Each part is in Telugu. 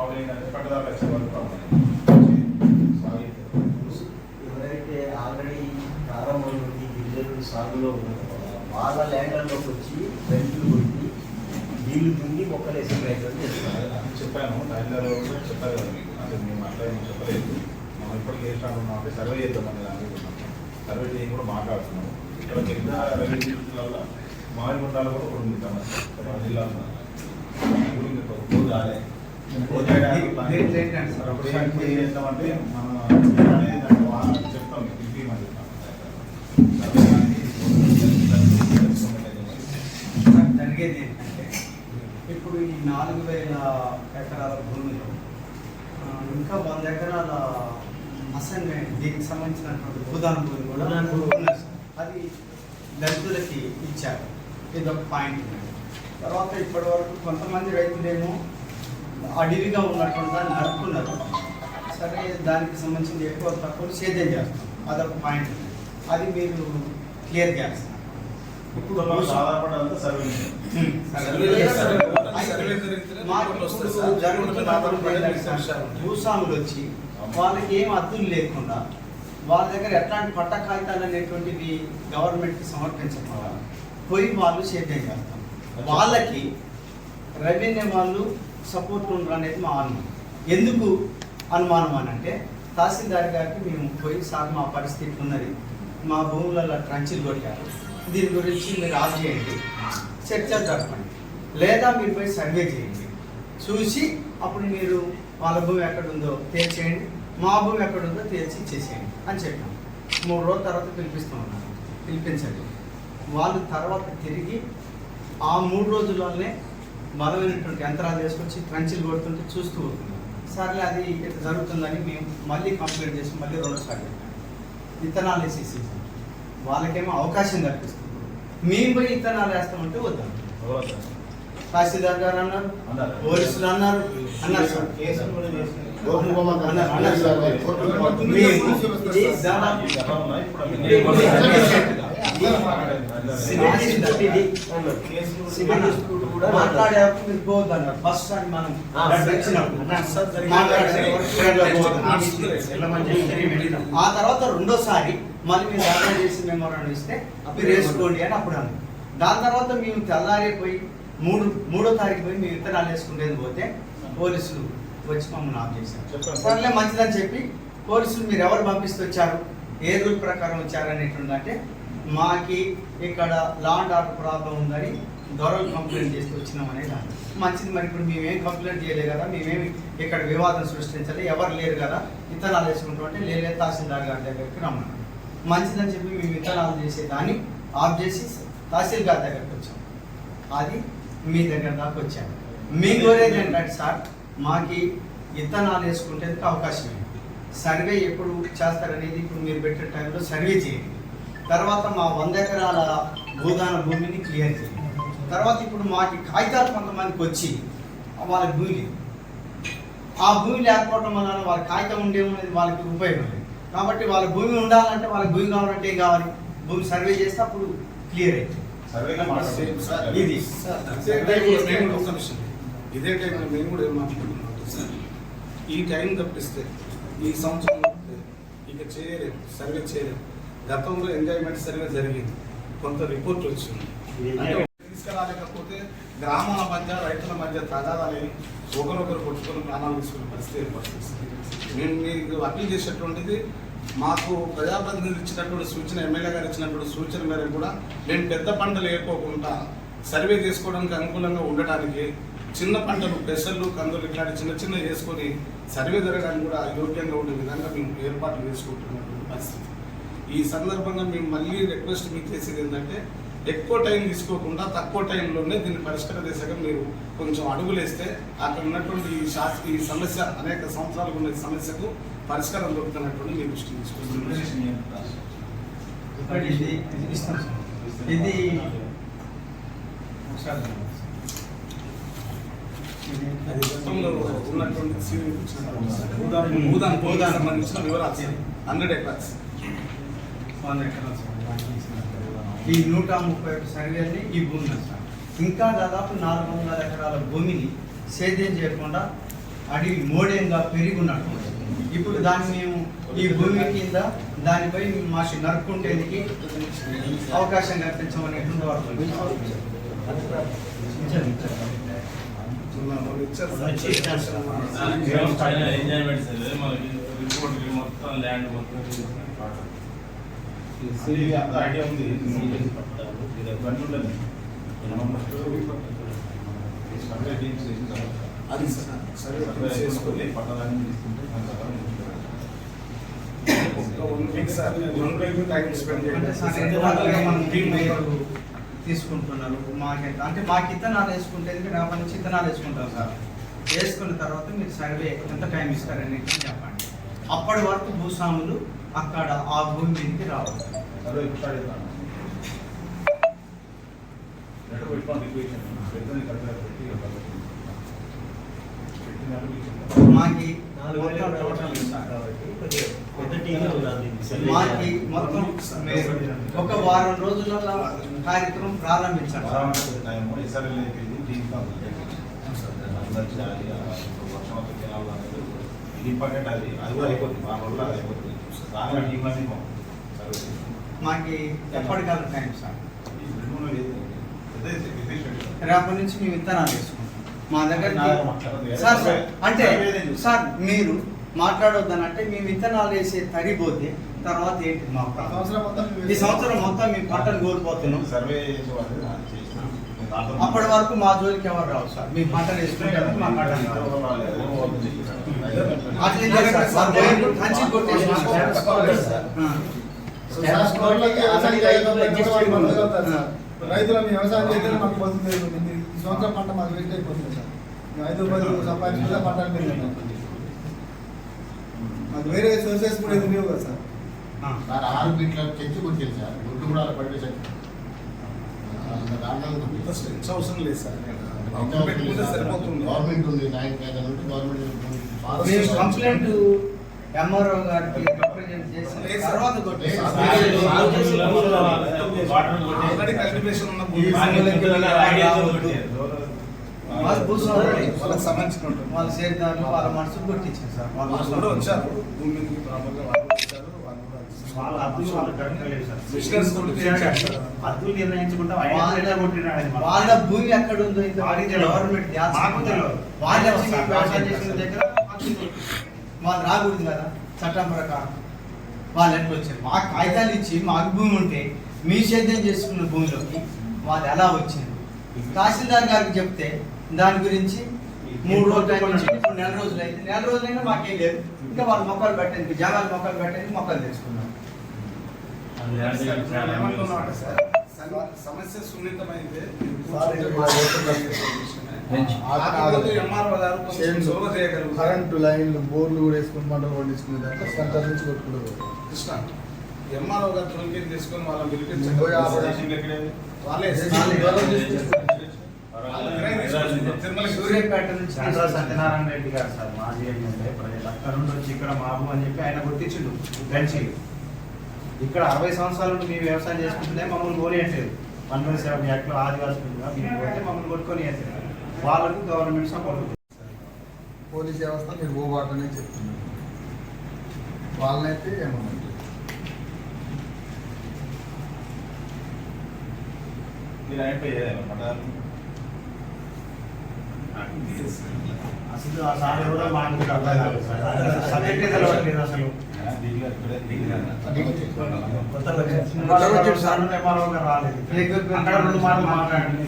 మామూలు ఏంటంటే పట్టదారులు వచ్చే వరకు ఎవరైతే ఆల్రెడీ ప్రారంభం నుండి గిరిజనులు సాగులో ఉన్నారో వాళ్ళ ల్యాండ్లలోకి వచ్చి వెంటలు కొట్టి నీళ్లు దున్ని మొక్కలు వేసే ప్రయత్నం చేస్తున్నారు. అని చెప్పాను తహసీల్దార్ కూడా చెప్పారు కదా మీకు, అంటే మేము అట్లా ఏమీ చెప్పలేదు. మనం ఇప్పటికీ ఏ స్టార్ట్ ఉన్నాం అంటే సర్వే చేద్దామని అనుకుంటున్నాం. సర్వే చేయని కూడా మాట్లాడుతున్నాం. ఇక్కడ కింద రెవెన్యూలలో మామిడిగుండాలు కూడా ఒకటి ఉంది మన జిల్లాలో రోజు ఆడే అప్పుడు ఏం చేస్తామంటే మనం అనేది వాళ్ళకి చెప్తాం తిరిగిమని చెప్తాం. జరిగేది ఏంటంటే ఇప్పుడు ఈ 4000 ఎకరాల భూమిలో ఇంకా 100 ఎకరాల అసైన్మెంట్ దీనికి సంబంధించినటువంటి భూదాన భూమి కూడా అది దళితులకి ఇచ్చారు. ఇది ఒక పాయింట్. తర్వాత ఇప్పటి వరకు కొంతమంది రైతులేమో అడవిగా ఉన్నటువంటి దాన్ని నడుపుకున్నారు. సరే దానికి సంబంధించి ఎక్కువ తక్కువ సేద్యం చేస్తాం, అదొక పాయింట్. అది మీరు క్లియర్ చేస్తారు. ఇప్పుడు ఆధారపడాలంటే సర్వే భూస్వాములు వచ్చి వాళ్ళకి ఏం అద్దులు లేకుండా వాళ్ళ దగ్గర ఎట్లాంటి పట్ట కాగితాలు అనేటువంటివి గవర్నమెంట్కి సమర్పించకుండా పోయి వాళ్ళు సేద్యం చేస్తాం. వాళ్ళకి రెవెన్యూ వాళ్ళు సపోర్ట్ ఉండరు అనేది మా అనుమానం. ఎందుకు అనుమానం అని అంటే తహసీల్దార్ గారికి మేము పోయి సార్ మా పరిస్థితి ఉన్నది, మా భూములలో ట్రంచీలు కొట్టారు, దీని గురించి మీరు ఆఫ్ చేయండి, చర్చలు జరపండి, లేదా మీరు పోయి సర్వే చేయండి, చూసి అప్పుడు మీరు వాళ్ళ భూమి ఎక్కడుందో తేల్చేయండి, మా భూమి ఎక్కడుందో తేల్చి ఇచ్చేసేయండి అని చెప్పాం. 3 రోజుల తర్వాత పిలిపిస్తామన్నారు. పిలిపించండి. వాళ్ళు తర్వాత తిరిగి ఆ 3 రోజుల్లోనే బలమైనటువంటి యంత్రాలు తీసుకొచ్చి ట్రంచీలు కొడుతుంటే చూస్తూ పోతున్నారు. సర్లే అది ఇట్లా జరుగుతుందని మేము మళ్ళీ కంప్లైంట్ చేసి మళ్ళీ 2 సార్లు చెప్పాము. విత్తనాలు వేసేసి వాళ్ళకేమో అవకాశం కల్పిస్తుంది. మేము పోయి విత్తనాలు వేస్తామంటే వద్దాం. తహసీల్దార్ గారు అన్నారు, పోలీసులు అన్నారు, సార్ మాట్లాడేటప్పుడు మీరు పోవద్దన్నారు. ఫస్ట్ టైం మనం ఆ తర్వాత 2వసారి మళ్ళీ మీరు దాఖలు చేసి మెమోరాండం ఇస్తే మీరు వేసుకోండి అని అప్పుడు అన్నారు. దాని తర్వాత మేము తెల్లారిపోయి 3వ తారీఖు పోయి మేము విత్తనాలు వేసుకుంటేది పోతే పోలీసులు వచ్చి మమ్మల్ని ఆఫ్ చేశారు. సర్లే మంచిదని చెప్పి పోలీసులు మీరు ఎవరు పంపిస్తూ వచ్చారు, ఏ రూల్ ప్రకారం వచ్చారు అనేటుందంటే మాకి ఇక్కడ లా అండ్ ఆర్డర్ ప్రాబ్లం ఉందని దొరలు కంప్లైంట్ చేసి వచ్చినాం అనేది మంచిది. మరి ఇప్పుడు మేమేం కంప్లైంట్ చేయలేదు కదా, మేమేమి ఇక్కడ వివాదం సృష్టించాలి, ఎవరు లేరు కదా, విత్తనాలు వేసుకుంటాం అంటే లేదు తహసీల్దార్ గారి దగ్గరికి రమ్మన్నారు. మంచిదని చెప్పి మేము విత్తనాలు చేసేదాన్ని ఆఫ్ చేసి తహసీల్ గారి దగ్గరికి వచ్చాం. అది మీ దగ్గర దాకా వచ్చాము. మీ కోరేది ఏంటంటే సార్ మాకి విత్తనాలు వేసుకుంటే అవకాశం ఏంటి, సర్వే ఎప్పుడు చేస్తారనేది ఇప్పుడు మీరు పెట్టే టైంలో సర్వే చేయండి. తర్వాత మా 100 ఎకరాల భూదాన భూమిని క్లియర్ చేయండి. తర్వాత ఇప్పుడు మాకు కాగితాలు కొంతమందికి వచ్చి వాళ్ళ భూమి లేదు, ఆ భూమి లేకపోవడం వలన వాళ్ళ కాగితం ఉండేది వాళ్ళకి ఉపయోగం లేదు. కాబట్టి వాళ్ళ భూమి ఉండాలంటే వాళ్ళకి భూమి కావాలంటే ఏం కావాలి, భూమి సర్వే చేస్తే అప్పుడు క్లియర్ అవుతుంది. ఇదే టైంలో మేము కూడా ఏం మాట్లాడుతున్నాం సార్, ఈ టైం తప్పిస్తే ఈ సంవత్సరం ఇక చేయలేము, సర్వే చేయలేము. గతంలో ఎంజాయ్మెంట్ సర్వే జరిగింది, కొంత రిపోర్ట్ వచ్చింది. తీసుకురాలేకపోతే గ్రామాల మధ్య రైతుల మధ్య తగాదాలు ఒకరొకరు కొట్టుకొని ప్రాణాలు తీసుకునే పరిస్థితి ఏర్పడుతుంది. మేము మీకు అప్పీల్ చేసేటువంటిది, మాకు ప్రజాప్రతినిధులు ఇచ్చినటువంటి సూచన, ఎమ్మెల్యే గారు ఇచ్చినటువంటి సూచన మేరకు కూడా మేము పెద్ద పంటలు వేయకోకుండా సర్వే చేసుకోవడానికి అనుకూలంగా ఉండటానికి చిన్న పంటలు పెసళ్ళు కందులు ఇట్లాంటి చిన్న చిన్న చేసుకొని సర్వే జరగడానికి కూడా యోగ్యంగా ఉండే విధంగా మేము ఏర్పాట్లు చేసుకుంటున్నటువంటి పరిస్థితి. ఈ సందర్భంగా మేము మళ్ళీ రిక్వెస్ట్ మీకు చేసేది ఏంటంటే ఎక్కువ టైం తీసుకోకుండా తక్కువ టైంలోనే దీన్ని పరిష్కార దిశగా మీరు కొంచెం అడుగులేస్తే అక్కడ ఉన్నటువంటి ఈ సమస్య అనేక సంవత్సరాలకు ఉన్న సమస్యకు పరిష్కారం దొరుకుతున్నటువంటి మీ దృష్టి తీసుకుంటున్నాం. ఇది అది గతంలో ఉన్నటువంటి సంబంధించిన వివరాలు 100 ఎకరాస్ ఈ 131 సర్వేని ఈ భూమి సార్ ఇంకా దాదాపు 400 ఎకరాల భూమిని సేద్యం చేయకుండా అడవి మోడేంగా పెరిగి ఉన్నట్టు. ఇప్పుడు దాన్ని మేము ఈ భూమి కింద దానిపై మాకు నరుక్కుంటేందుకు అవకాశం కల్పించమనేటువంటి వారు ఎంజాయ్మెంట్ మనకి రిపోర్ట్ మొత్తం ల్యాండ్ మొత్తం ఐడియా ఉంది. ఇవన్నీ ఉండదు అది సరే చేసుకొని పట్టణాన్ని తీసుకుంటే తీసుకుంటున్నారు. అంటే మాకు ఇత్తనాలు వేసుకుంటే రేపటి నుంచి ఇత్తనాలు వేసుకుంటాం సార్. వేసుకున్న తర్వాత మీరు సర్వే ఎంత టైం ఇస్తారని చెప్పండి. అప్పటి వరకు భూస్వాములు అక్కడ ఆ భూమి మీదకి రావచ్చు. సర్వే స్టార్ట్ అవుతాను మాకి మొత్తం ఒక వారం రోజులలో కార్యక్రమం ప్రారంభించాలి. ఇంపార్టెంట్ అది కూడా అయిపోతుంది. వారం రోజులు అది అయిపోతుంది. రాగా టీం అది మాకి ఎప్పటికల్లా టైం సార్. రేపటి నుంచి మేము విత్తనాలు వేసుకుంటాం. మా దగ్గర సార్ అంటే సార్ మీరు మాట్లాడొద్దని అంటే మేము విత్తనాలు వేసే తరిపోతే తర్వాత ఏంటి మా ఈ సంవత్సరం మొత్తం మేము పంటలు కోల్పోతున్నాం. సర్వే అప్పటి వరకు మా జోలికి ఎవరు రావు సార్. మీ పంటలు వేసుకుంటే మా పంటలు రైతులను వ్యవసాయం చేస్తే మాకు పోతుంది. ఈ సంవత్సరం పంట మాకు వేస్ట్ అయిపోతుంది సార్. 5 సంపాదించిన పంటలు పెరిగింది. మాకు వేరే సోర్సెస్ కూడా ఏది లేవు కదా సార్. సార్ 6 ఫీట్ల చెట్టు కొట్టింది సార్. గుడ్డు కూడా పడిపేసారు. అవసరం లేదు సార్. గవర్నమెంట్ ఉంది. మేము కంప్లైంట్ ఎంఆర్ఓ గారికి రిప్రజెంట్ చేసి తర్వాత వాళ్ళకి సంబంధించిన వాళ్ళ సేద్దారులు వాళ్ళ మనసు కొట్టించారు సార్. వాళ్ళు కూడా వచ్చారు. భూమి ప్రాపర్గా వాళ్ళు వచ్చారు. వాళ్ళ భూమి ఎక్కడ ఉందో గవర్నమెంట్ వాళ్ళు రాకూడదు కదా చట్టం ప్రకారం. వాళ్ళు ఎట్లా వచ్చారు? మాకు కాగితాలు ఇచ్చి మాకు భూమి ఉంటే మీ సేద్యం చేసుకున్న భూమిలోకి వాళ్ళు ఎలా వచ్చింది? తహసీల్దార్ గారికి చెప్తే దాని గురించి 3 రోజులు టైం ఇచ్చి ఇప్పుడు 4 రోజులు అయితే 4 రోజులైనా మాకేం లేదు. ఇంకా వాళ్ళు మొక్కలు పెట్టేందుకు జనాలు మొక్కలు పెట్టేందుకు మొక్కలు తెచ్చుకున్నారు. ఏమంటున్నామంటే సార్ సమస్య సున్నితమైతే కరెంటు లైన్లు బోర్లు కూడా వేసుకుని మంటలు పండించుకునే దాంట్లో సెంటర్ నుంచి కొట్టుకోలేదు. కృష్ణ ఎంఆర్ఓ గారు తొలికేది తీసుకొని వాళ్ళని పిలిపించండి. సూర్యాపేట నుంచి సత్యనారాయణ రెడ్డి గారు సార్ మాజీ ఎమ్మెల్యే ప్రజలు అక్కడ నుండి వచ్చి ఇక్కడ మాకు అని చెప్పి ఆయన గుర్తించిండు. గంచి ఇక్కడ 60 సంవత్సరాల నుండి మేము వ్యవసాయం చేసుకుంటే మమ్మల్ని కోరియట్లేదు. 107 యాక్ట్లో ఆదివాసులుగా మేము పోతే మమ్మల్ని కొట్టుకొని వేస్తారు. వాళ్ళకు గవర్నమెంట్ సపోర్ట్. పోలీస్ వ్యవస్థ మీరు పోబాటనే చెప్తున్నారు. వాళ్ళనైతే ఏమన్నా మీరు అయిపోయారు పట్టాలు అసలు ఆ సార్ కూడా మాకు అర్థం కాదు సార్. సబ్జెక్టే తెలవట్లేదు అసలు. ఎంఆర్ఓ గారు రాలేదు. అక్కడ 2 మాటలు మాట్లాడండి.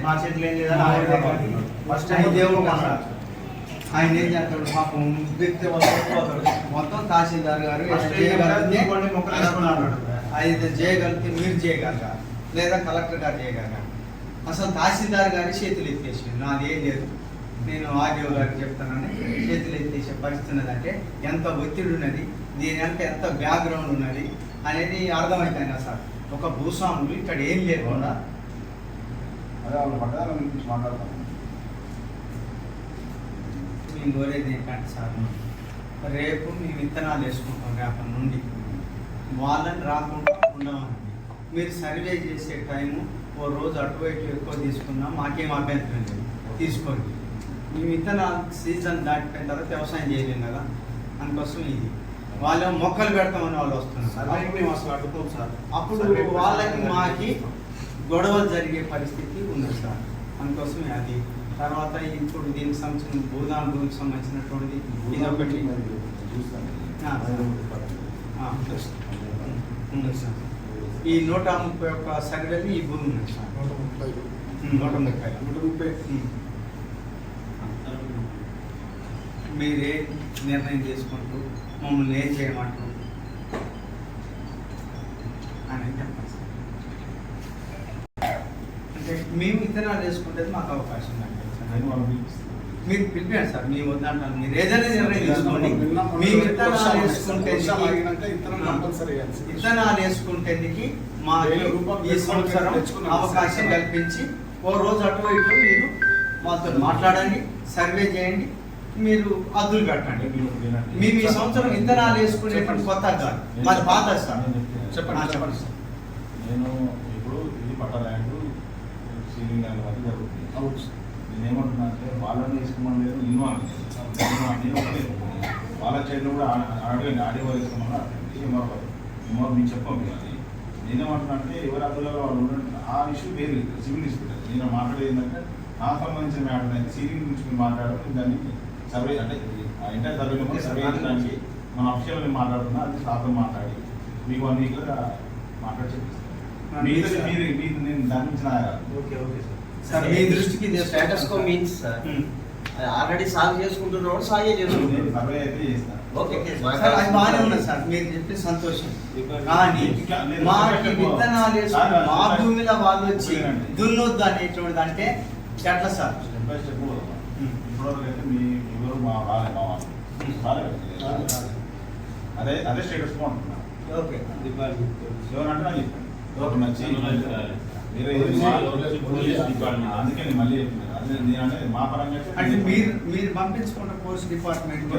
మా చేతులు ఏం లేదా ఫస్ట్ ఆయన ఏం చేస్తాడు పాపం వ్యక్తి మొత్తం తహసీల్దార్ గారు అయితే చేయగలిగితే మీరు చేయగలరా లేదా కలెక్టర్ గారు చేయగలరా? అసలు తహసీల్దార్ గారి చేతులు ఎత్తేసి నాది ఏం లేదు నేను ఆర్డీఓ గారికి చెప్తానని చేతులు ఎత్తేసే పరిస్థితి ఉన్నదంటే ఎంత ఒత్తిడి ఉన్నది, దీని వెనక ఎంత బ్యాక్గ్రౌండ్ ఉన్నది అనేది అర్థమవుతాయి సార్. ఒక భూస్వాములు ఇక్కడ ఏం లేకుండా అదే వాళ్ళ పట్టాల గురించి మాట్లాడతాం. మేము కోరేది ఏంటంటే సార్, రేపు మేము విత్తనాలు వేసుకుంటాం. రేపటి నుండి వాళ్ళని రాకుండా ఉండమని మీరు సర్వే చేసే టైము ఓ రోజు అటువైపు ఎక్కువ తీసుకున్నా మాకేం అభ్యంతరం లేదు, తీసుకోండి. ఈ విత్తనాలు సీజన్ దాటిపోయిన తర్వాత వ్యవసాయం చేయలేం కదా, అందుకోసం ఇది వాళ్ళు మొక్కలు పెడతామని వాళ్ళు వస్తున్నారు. సర్వే మేము అసలు అడ్డుకోం సార్. అప్పుడు వాళ్ళకి మాకి గొడవలు జరిగే పరిస్థితి ఉంది సార్, అందుకోసమే అది. తర్వాత ఇప్పుడు దీనికి సంబంధించిన భూమికి సంబంధించినటువంటిది ఇది ఒకటి ఉంది సార్. ఈ 131 సగడని ఈ భూమి ఉంది సార్. 130. మీరే నిర్ణయం చేసుకుంటూ మమ్మల్ని ఏం చేయమంటారు అని చెప్పండి సార్. అంటే మేము విత్తనాలు వేసుకుంటే మాకు అవకాశం ఉంది. మీరు పిలిపారు సార్, మీ వద్దంటాను. మీరు ఏదైనా నిర్ణయం తీసుకోండి. మీ విత్తనాలు వేసుకుంటే మా ఈ సంవత్సరం అవకాశం కల్పించి ఓ రోజు అటు ఇటు మీరు మాతో మాట్లాడండి, సర్వే చేయండి, మీరు అద్దులు కట్టండి. మేము ఈ సంవత్సరం విత్తనాలు వేసుకునేటువంటి కొత్త కాదు, మాది పాత సార్. చెప్పండి చెప్పండి సార్. నేను ఇప్పుడు ఇది పట్ట ల్యాండ్ సీలింగ్ ల్యాండ్ వరకు జరుగుతుంది. నేను ఏమంటున్నా అంటే వాళ్ళని తీసుకోమని లేదు, వాళ్ళ చైర్లో కూడా అడగండి, ఆడియో వేసుకోమని అడగండి. ఏమో మీకు చెప్పండి. కానీ నేనేమంటున్నా అంటే ఎవరి అదులలో వాళ్ళు ఉండండి, ఆ ఇష్యూ వేరు సివిల్ డిస్ప్యూట్. నేను మాట్లాడేది ఏంటంటే నాకు సంబంధించిన మ్యాటర్ అయితే సీలింగ్ గురించి మీరు మాట్లాడడం, దాన్ని సర్వే అంటే ఎంటైర్ సర్వేలో సర్వే చేయడానికి మన అఫీషియల్ నేను మాట్లాడుతున్నా, అది స్టాఫ్తో మాట్లాడి మీకు 1 వీక్లో మాట్లాడి చెప్పిస్తాను. మీరు నేను దాని నుంచి ఓకే సార్. మీ దృష్టికి status quo means sir already సాగు చేసుకుంటున్నాడు, సాగే చేసుకుంటున్నాడు. సర్వే అయితే చేస్తాను. ఓకే సార్, అది బాగానే ఉన్నది సార్, మీరు చెప్పి సంతోషం. కానీ మాకు విత్తనాలు వేసుకుని మా భూమిలో వాళ్ళు వచ్చి దున్నొద్దు అనేటువంటిది అంటే ఎట్లా సార్? స్టెప్ బై స్టెప్ ఇప్పటివరకు అయితే మీ ఎవరు మా అదే స్టేటస్ కో అంటున్నా. ఓకే ఎవరంటే నాకు చెప్పండి. ఒక మంచి అందుకే మళ్ళీ అదే అంటే మా పరంగా అంటే మీరు పంపించుకున్న పోస్ట్ డిపార్ట్మెంట్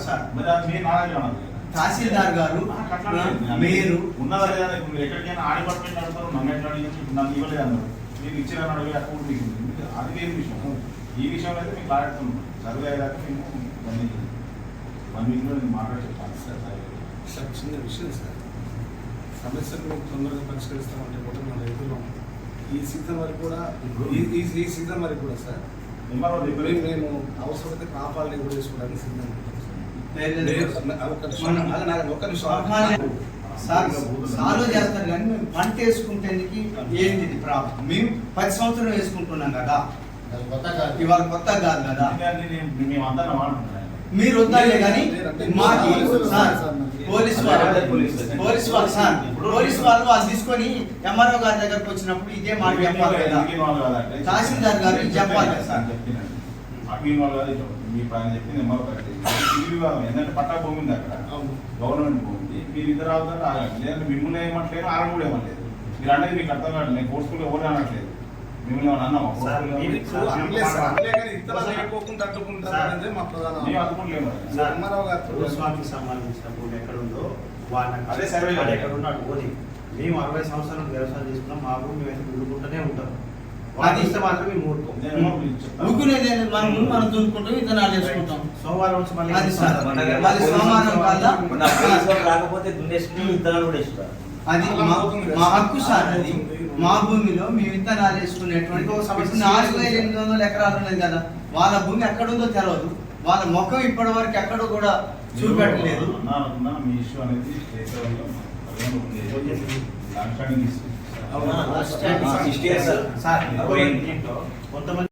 సార్, మరి అది మీ నారాజు అన్నది. తహసీల్దార్ గారు మీరు ఉన్నదా లేదా? ఇప్పుడు ఎక్కడికైనా ఆ డిపార్ట్మెంట్ అడుగుతారు, నన్ను ఎట్లా అడిగి నన్ను ఇవ్వలేదు అన్నారు. మీరు ఇచ్చిన అడిగే అకౌంట్ మీకు ఉంది, అది వేరే విషయం. ఈ విషయంలో అయితే మీకు క్లారిటీ ఉంది. సర్వే అయ్యాక మేము 1 వీక్లో నేను మాట్లాడి చెప్తాను సార్. చిన్న విషయం సార్, సమస్యను తొందరగా పరిష్కరిస్తామంటే కూడా మన రైతులు ఈ సీజన్ వరకు కూడా ఈ సీజన్ వరకు కూడా సార్ మేము అవసరమైతే కాపాలని కూడా వేసుకోవడానికి సిద్ధంగా ఉంటాం సార్. సాల్వ్ చేస్తారు కానీ మేము పంట వేసుకుంటే ఏంటి ప్రాబ్లం? మేము 10 సంవత్సరం వేసుకుంటున్నాం కదా, ఇవాళ కొత్త కాదు కదా. మేమంతా వాడుతున్నాం. మీరు వద్దాలే కానీ మాకు సార్ పోలీస్ వాళ్ళు సార్, పోలీస్ వాళ్ళు తీసుకొని ఎంఆర్ఓ గారి దగ్గరకు వచ్చినప్పుడు ఇదే మాట చెప్పాలి కదా, తహసీల్దార్ గారు చెప్పాలి కదా సార్. మీ పైన చెప్పింది ఎందుకంటే పట్టా భూమి ఉంది అక్కడ, గవర్నమెంట్ భూమి. మీరు ఇద్దరు అవుతారు ఆగండి, లేదంటే మిమ్మల్ని ఏమట్లేదు, ఆడ కూడా ఏమట్లేదు. మీరు అనేది మీకు అర్థం కావట్లేదు. నేను కోర్సులో ఎవరు అనట్లేదు, మిమ్మల్ని ఏమన్నా అన్నామా? భూస్వామికి సంబంధించిన భూమి ఎక్కడ ఉందో వాళ్ళకి అదే సర్వే ఎక్కడ ఉన్నాడు పోనీ. మేము 60 సంవత్సరాలు వ్యవసాయం చేసుకున్నాం, మా భూమి మేము దున్నుకుంటూనే ఉంటాం. అది ఇస్తే మాత్రం మేము ఊరుకోం. ఊరుకునేది మనం దున్నుకుంటాం, విత్తనాలు వేసుకుంటాం. సోమవారం వచ్చి మళ్ళీ అది సార్, మళ్ళీ సోమవారం కల్లా రాకపోతే దున్నేసుకుని విత్తనాలు కూడా ఇస్తారు. అది మా హక్కు సార్. అది మా భూమిలో మేము విత్తనాలు వేసుకునేటువంటి 4800 ఎకరాలు ఉన్నది కదా, వాళ్ళ భూమి ఎక్కడుందో తెలియదు, వాళ్ళ ముఖం ఇప్పటి వరకు ఎక్కడ కూడా చూపెట్టలేదు. మీ ఇష్యూ అనేది సార్ కొంతమంది